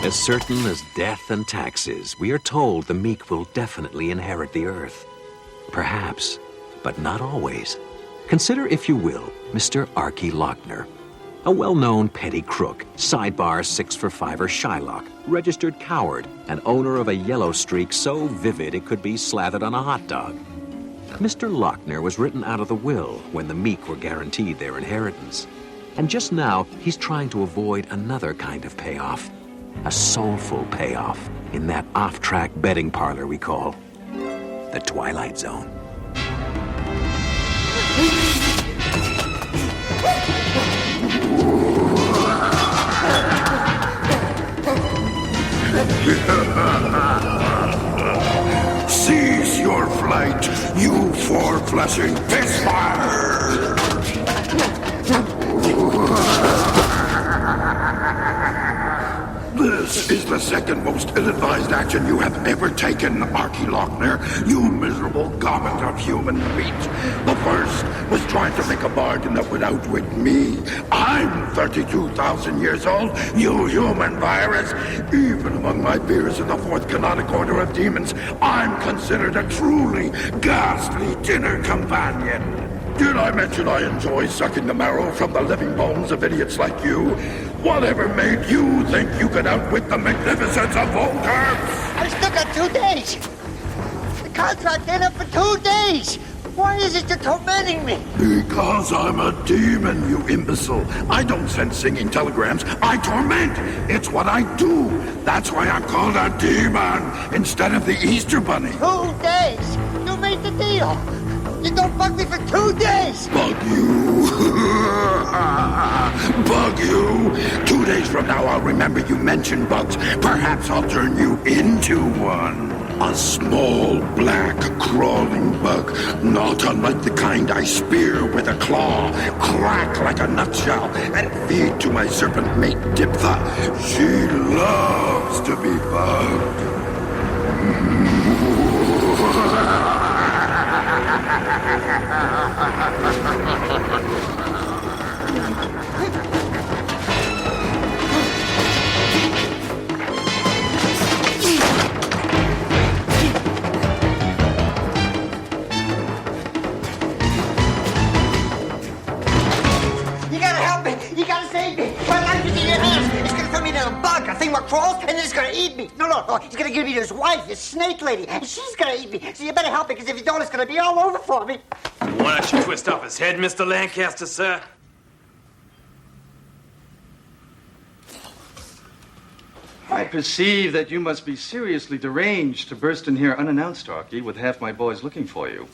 As certain as death and taxes, we are told the meek will definitely inherit the earth. Perhaps, but not always. Consider, if you will, Mr. Archie Lochner, a well-known petty crook, sidebar 6-for-5er Shylock, registered coward, and owner of a yellow streak so vivid it could be slathered on a hot dog. Mr. Lochner was written out of the will when the meek were guaranteed their inheritance. And just now, he's trying to avoid another kind of payoff. A soulful payoff in that off-track betting parlor we call the Twilight Zone. Cease your flight, you four-fleshing fistfire! This is the second most ill-advised action you have ever taken, Archie Lochner, you miserable garment of human meat. The first was trying to make a bargain that would outwit me. I'm 32,000 years old, you human virus. Even among my peers in the fourth canonic order of demons, I'm considered a truly ghastly dinner companion. Did I mention I enjoy sucking the marrow from the living bones of idiots like you? Whatever made you think you could outwit the magnificence of Volker? I still got 2 days. The contract ain't up for 2 days. Why is it you're tormenting me? Because I'm a demon, you imbecile. I don't send singing telegrams. I torment. It's what I do. That's why I'm called a demon instead of the Easter Bunny. 2 days? You made the deal. You don't bug me for 2 days. Bug you. Bug you. 2 days from now, I'll remember you mentioned bugs. Perhaps I'll turn you into one. A small, black, crawling bug, not unlike the kind I spear with a claw, crack like a nutshell, and feed to my serpent mate, Diptha. She loves to be bugged. You gotta help me. You gotta save me. My life is in your hands. It's gonna turn me into a bug, a thing that crawls, and then it's gonna eat me. No. He's gonna give me to his wife, his snake lady, and she's gonna eat me. So you better help me, because if you don't, it's gonna be all over for me. Why don't you twist off his head, Mr. Lancaster, sir? I perceive that you must be seriously deranged to burst in here unannounced, Archie, with half my boys looking for you.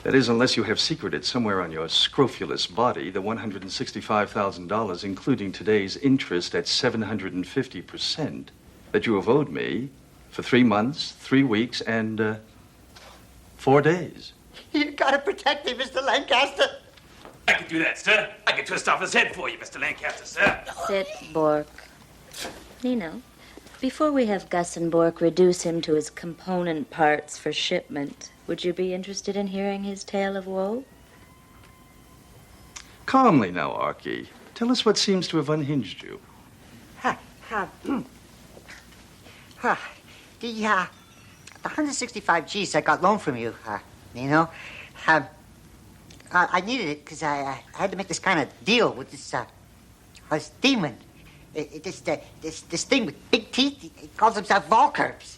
That is, unless you have secreted somewhere on your scrofulous body the $165,000, including today's interest at 750%, that you have owed me for 3 months, 3 weeks, and 4 days. You gotta protect me, Mr. Lancaster. I can do that, sir. I can twist off his head for you, Mr. Lancaster, sir. Sit, Bork. Nino, before we have Gus and Bork reduce him to his component parts for shipment, would you be interested in hearing his tale of woe? Calmly now, Archie. Tell us what seems to have unhinged you. The 165 G's I got loaned from you, Nino, I needed it because I had to make this kind of deal with this demon. This thing with big teeth, he calls himself Volkerps.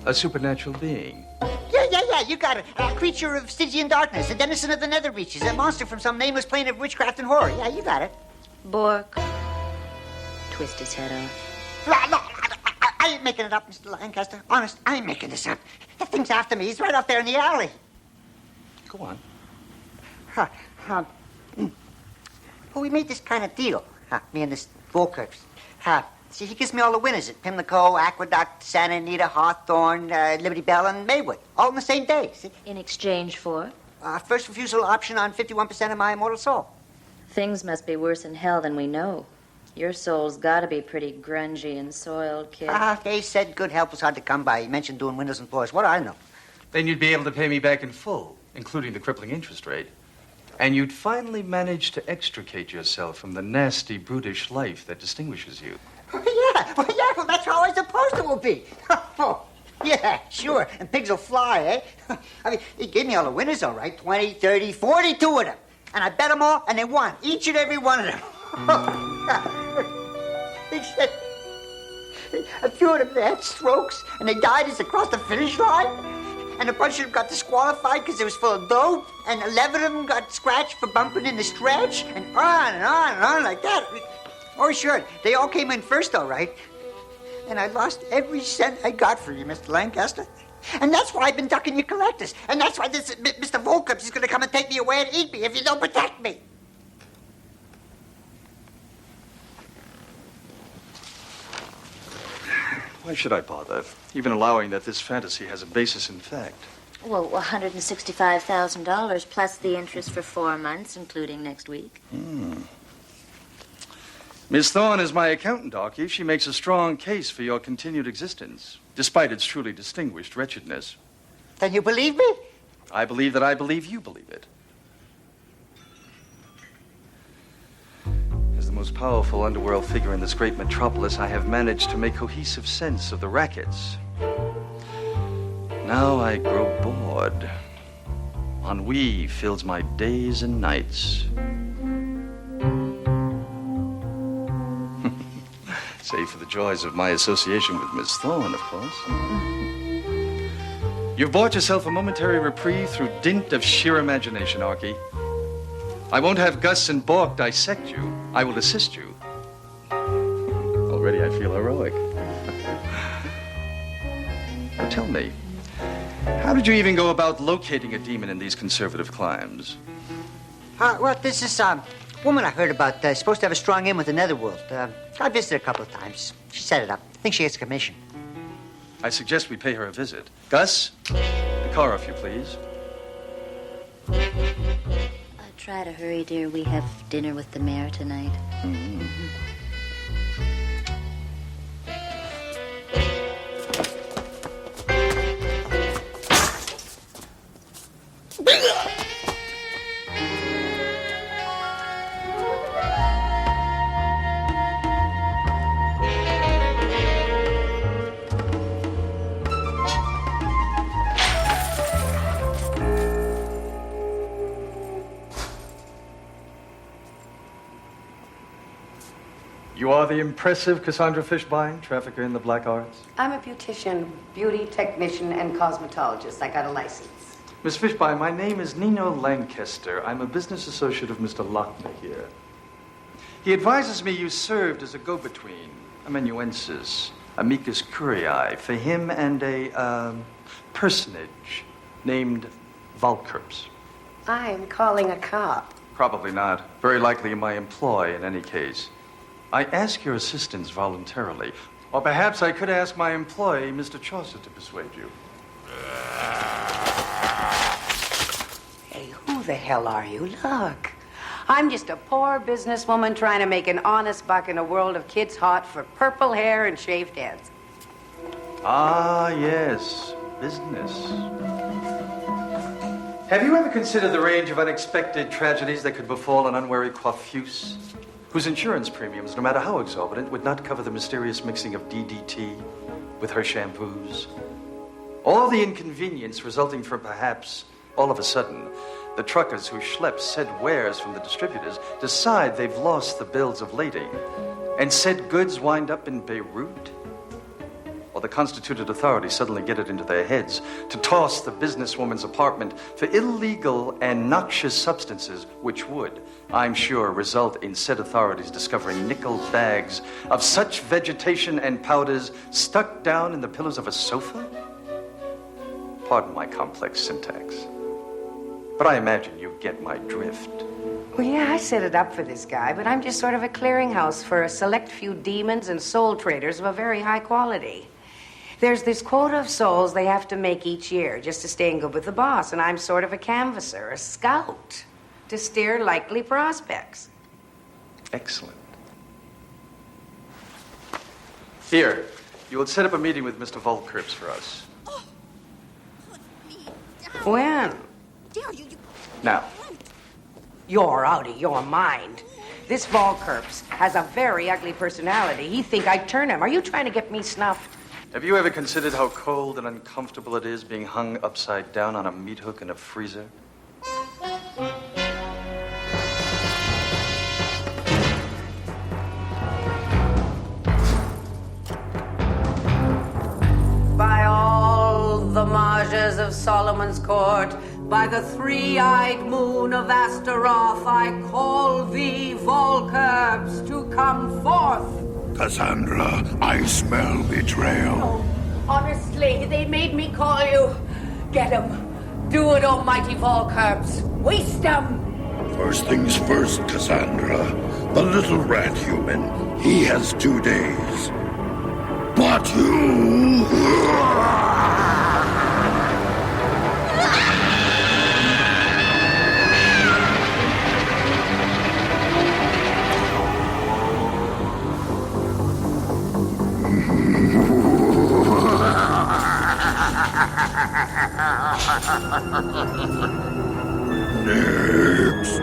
A supernatural being. Yeah, you got it. A creature of Stygian darkness, a denizen of the nether reaches, a monster from some nameless plane of witchcraft and horror. Yeah, you got it. Bork, twist his head off. No, I ain't making it up, Mr. Lancaster. Honest, I ain't making this up. That thing's after me. He's right out there in the alley. Go on. Well, we made this kind of deal, me and this Volkerps. See, he gives me all the winners at Pimlico, Aqueduct, Santa Anita, Hawthorne, Liberty Bell, and Maywood, all in the same day. See? In exchange for? First refusal option on 51% of my immortal soul. Things must be worse in hell than we know. Your soul's gotta be pretty grungy and soiled, kid. They said good help was hard to come by. He mentioned doing windows and floors. What do I know? Then you'd be able to pay me back in full. including the crippling interest rate, and you'd finally manage to extricate yourself from the nasty, brutish life that distinguishes you. Well, that's how I supposed it will be. Oh, yeah, sure. And pigs will fly, eh? I mean, he gave me all the winners, all right. 20, 30, 42 of them. And I bet them all, and they won. Each and every one of them. Except a few of them, they had strokes, and they died as they crossed the finish line. And a bunch of them got disqualified because it was full of dope. And 11 of them got scratched for bumping in the stretch. And on and on and on like that. Oh, sure. They all came in first, all right. And I lost every cent I got for you, Mr. Lancaster. And that's why I've been ducking your collectors. And that's why this Mr. Volkers is going to come and take me away and eat me if you don't protect me. Why should I bother, even allowing that this fantasy has a basis in fact? Well, $165,000 plus the interest for 4 months, including next week. Miss Thorne is my accountant, Archie. She makes a strong case for your continued existence, despite its truly distinguished wretchedness. Then you believe me? I believe that I believe you believe it. As the most powerful underworld figure in this great metropolis, I have managed to make cohesive sense of the rackets. Now I grow bored. Ennui fills my days and nights. Save for the joys of my association with Miss Thorne, of course. You've bought yourself a momentary reprieve through dint of sheer imagination, Archie. I won't have Gus and Bork dissect you. I will assist you. Already I feel heroic. Now tell me, how did you even go about locating a demon in these conservative climes? Well, this is woman I heard about. Supposed to have a strong in with the netherworld. I visited her a couple of times. She set it up. I think she gets a commission. I suggest we pay her a visit. Gus, the car, if you please. Try to hurry, dear. We have dinner with the mayor tonight. You are the impressive Cassandra Fishbein, trafficker in the black arts? I'm a beautician, beauty technician, and cosmetologist. I got a license. Miss Fishbein, my name is Nino Lancaster. I'm a business associate of Mr. Lochner here. He advises me you served as a go-between, amanuensis, amicus curiae, for him and a, personage named Valkerps. I'm calling a cop. Probably not. Very likely in my employ in any case. I ask your assistance voluntarily. Or perhaps I could ask my employee, Mr. Chaucer, to persuade you. Hey, who the hell are you? Look. I'm just a poor businesswoman trying to make an honest buck in a world of kids hot for purple hair and shaved heads. Ah, yes. Business. Have you ever considered the range of unexpected tragedies that could befall an unwary coiffeuse, whose insurance premiums, no matter how exorbitant, would not cover the mysterious mixing of DDT with her shampoos? All the inconvenience resulting from perhaps, all of a sudden, the truckers who schlep said wares from the distributors decide they've lost the bills of lading, and said goods wind up in Beirut? Or the constituted authorities suddenly get it into their heads to toss the businesswoman's apartment for illegal and noxious substances, which would, I'm sure, result in said authorities discovering nickel bags of such vegetation and powders stuck down in the pillows of a sofa? Pardon my complex syntax, but I imagine you get my drift. Well, yeah, I set it up for this guy, but I'm just sort of a clearinghouse for a select few demons and soul traders of a very high quality. There's this quota of souls they have to make each year just to stay in good with the boss, and I'm sort of a canvasser, a scout, to steer likely prospects. Excellent. Here, you will set up a meeting with Mr. Volkerps for us. When? Now. You're out of your mind. This Volkerps has a very ugly personality. He'd think I'd turn him. Are you trying to get me snuffed? Have you ever considered how cold and uncomfortable it is being hung upside down on a meat hook in a freezer? By all the Majas of Solomon's court, by the three-eyed moon of Astaroth, I call thee, Volkerps, to come forth. Cassandra, I smell betrayal. Oh, honestly, they made me call you. Get him. Do it, almighty Volkerps. Waste him. First things first, Cassandra. The little rat human, he has 2 days. But you... Next.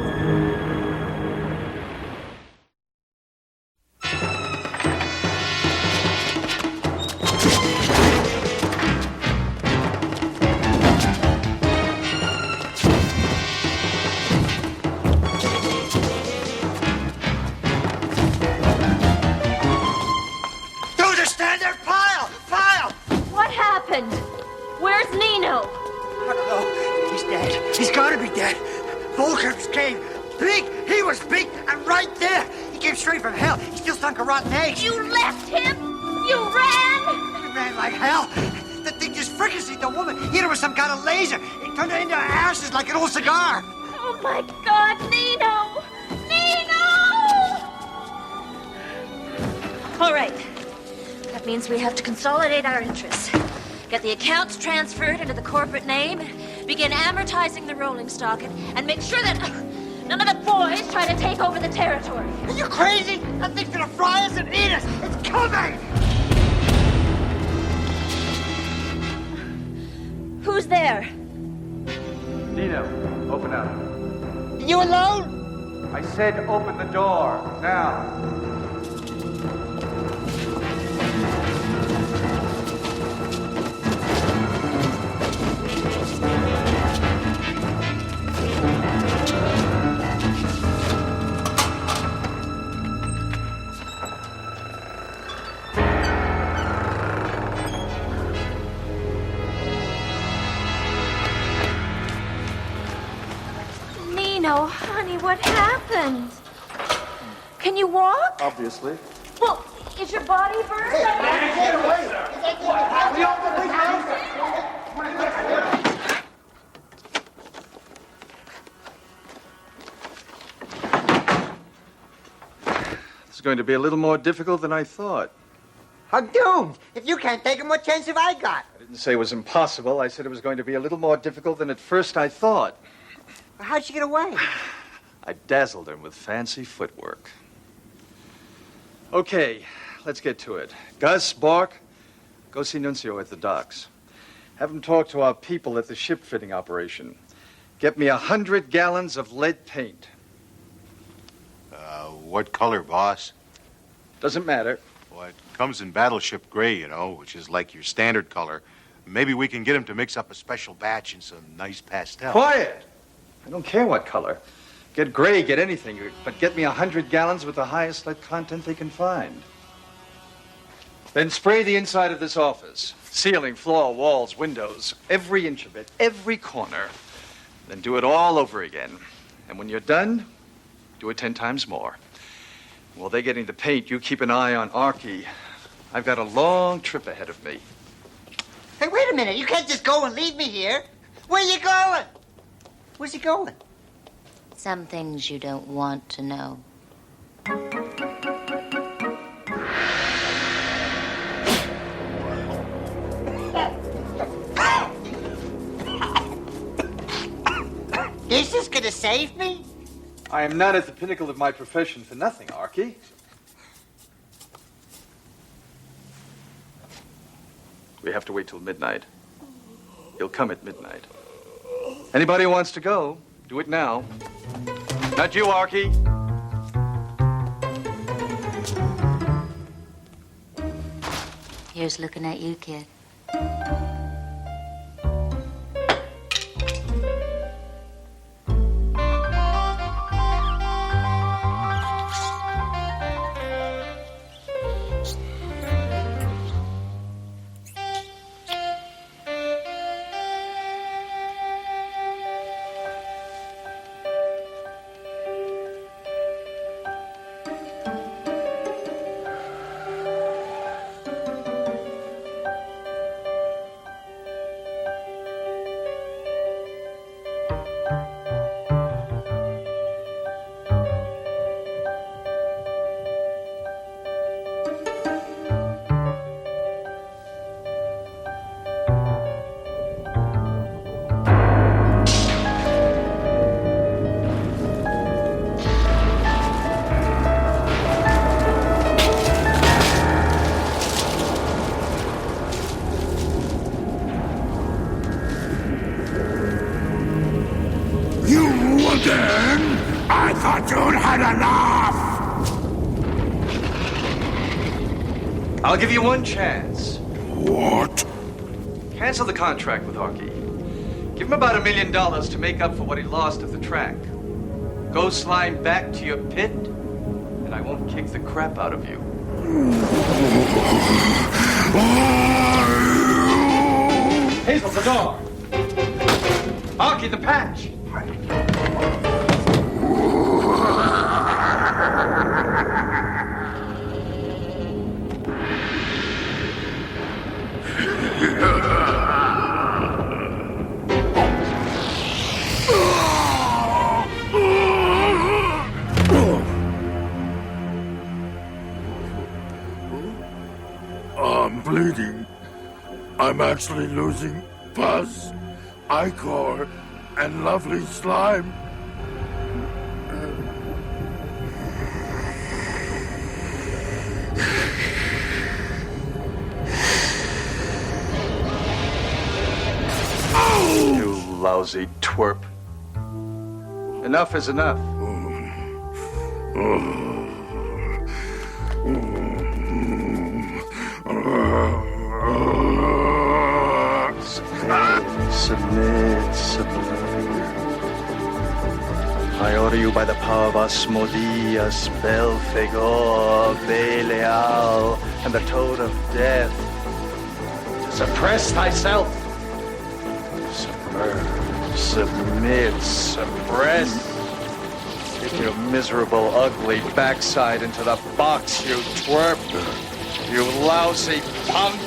Do the standard pile! Pile! What happened? Where's Nino? I don't know. He's dead. He's gotta be dead. Volkerps came. Big. He was big and right there. He came straight from hell. He still stunk a rotten egg. You left him? You ran? He ran like hell. The thing just fricasseed the woman. Hit her with some kind of laser. It turned her into ashes like an old cigar. Oh my God, Nino! Nino! All right. That means we have to consolidate our interests. Get the accounts transferred into the corporate name, begin amortizing the rolling stock, and make sure that none of the boys try to take over the territory. Are you crazy? That thing's gonna fry us and eat us. It's coming! Who's there? Nino, open up. You alone? I said open the door, now. Nino, honey, what happened? Can you walk? Obviously. Well, is your body burned? This is going to be a little more difficult than I thought. I'm doomed. If you can't take him, what chance have I got? I didn't say it was impossible. I said it was going to be a little more difficult than at first I thought. How'd she get away? I dazzled him with fancy footwork. Okay, let's get to it. Gus, Bork, go see Nuncio at the docks. Have him talk to our people at the ship fitting operation. Get me 100 gallons of lead paint. What color, boss? Doesn't matter. Well, it comes in battleship gray, you know, which is like your standard color. Maybe we can get him to mix up a special batch in some nice pastel. Quiet! I don't care what color. Get gray, get anything, but get me 100 gallons with the highest lead content they can find. Then spray the inside of this office. Ceiling, floor, walls, windows, every inch of it, every corner. Then do it all over again. And when you're done, do it 10 times more. While they're getting the paint, you keep an eye on Archie. I've got a long trip ahead of me. Hey, wait a minute. You can't just go and leave me here. Where you going? Where's he going? Some things you don't want to know. Is this gonna save me? I am not at the pinnacle of my profession for nothing, Archie. We have to wait till midnight. He'll come at midnight. Anybody who wants to go, Do it now. Not you, Arky. Here's looking at you, kid. I thought you'd had enough! I'll give you one chance. What? Cancel the contract with Arky. Give him about $1 million to make up for what he lost at the track. Go slime back to your pit, and I won't kick the crap out of you. Hazel, the door! Arky, the patch! I'm bleeding. I'm actually losing pus, ichor, and lovely slime. You lousy twerp. Enough is enough. Submit. I order you by the power of Asmodeus, Belphegor, Belial, and the Toad of Death, to suppress thyself. Submit, suppress. Get your miserable, ugly backside into the box, you twerp. You lousy punk.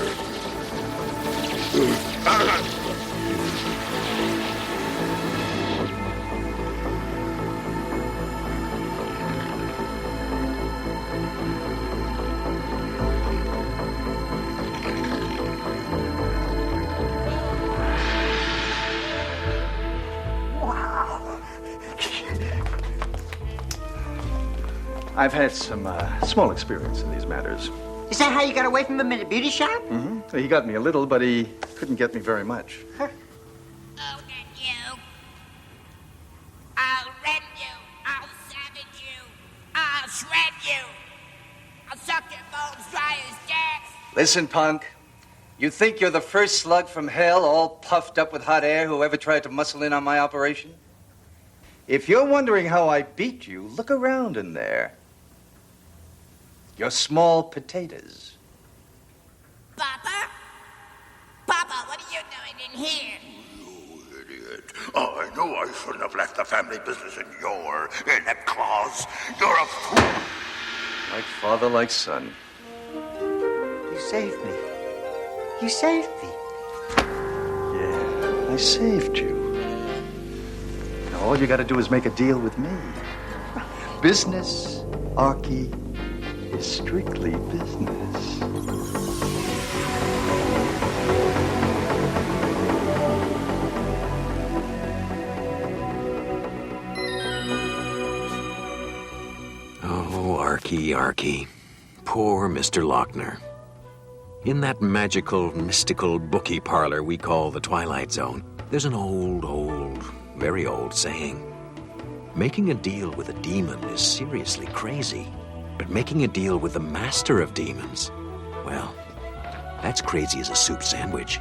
I've had some small experience in these matters. Is that how you got away from him in the beauty shop? Mm-hmm. He got me a little, but he couldn't get me very much. Oh, not you. I'll rend you. I'll savage you. I'll shred you. I'll suck your bones dry as sticks. Listen, punk. You think you're the first slug from hell, all puffed up with hot air, who ever tried to muscle in on my operation? If you're wondering how I beat you, look around in there. You're small potatoes. Papa? Papa, what are you doing in here? You idiot. Oh, I knew I shouldn't have left the family business in your inept claws. You're a fool. Like father, like son. You saved me. You saved me. Yeah, I saved you. Now all you gotta do is make a deal with me. Business, Arky, is strictly business. Oh, Arky. Poor Mr. Lochner. In that magical, mystical bookie parlor we call the Twilight Zone, there's an old, very old saying. Making a deal with a demon is seriously crazy. But making a deal with the master of demons, well, that's crazy as a soup sandwich.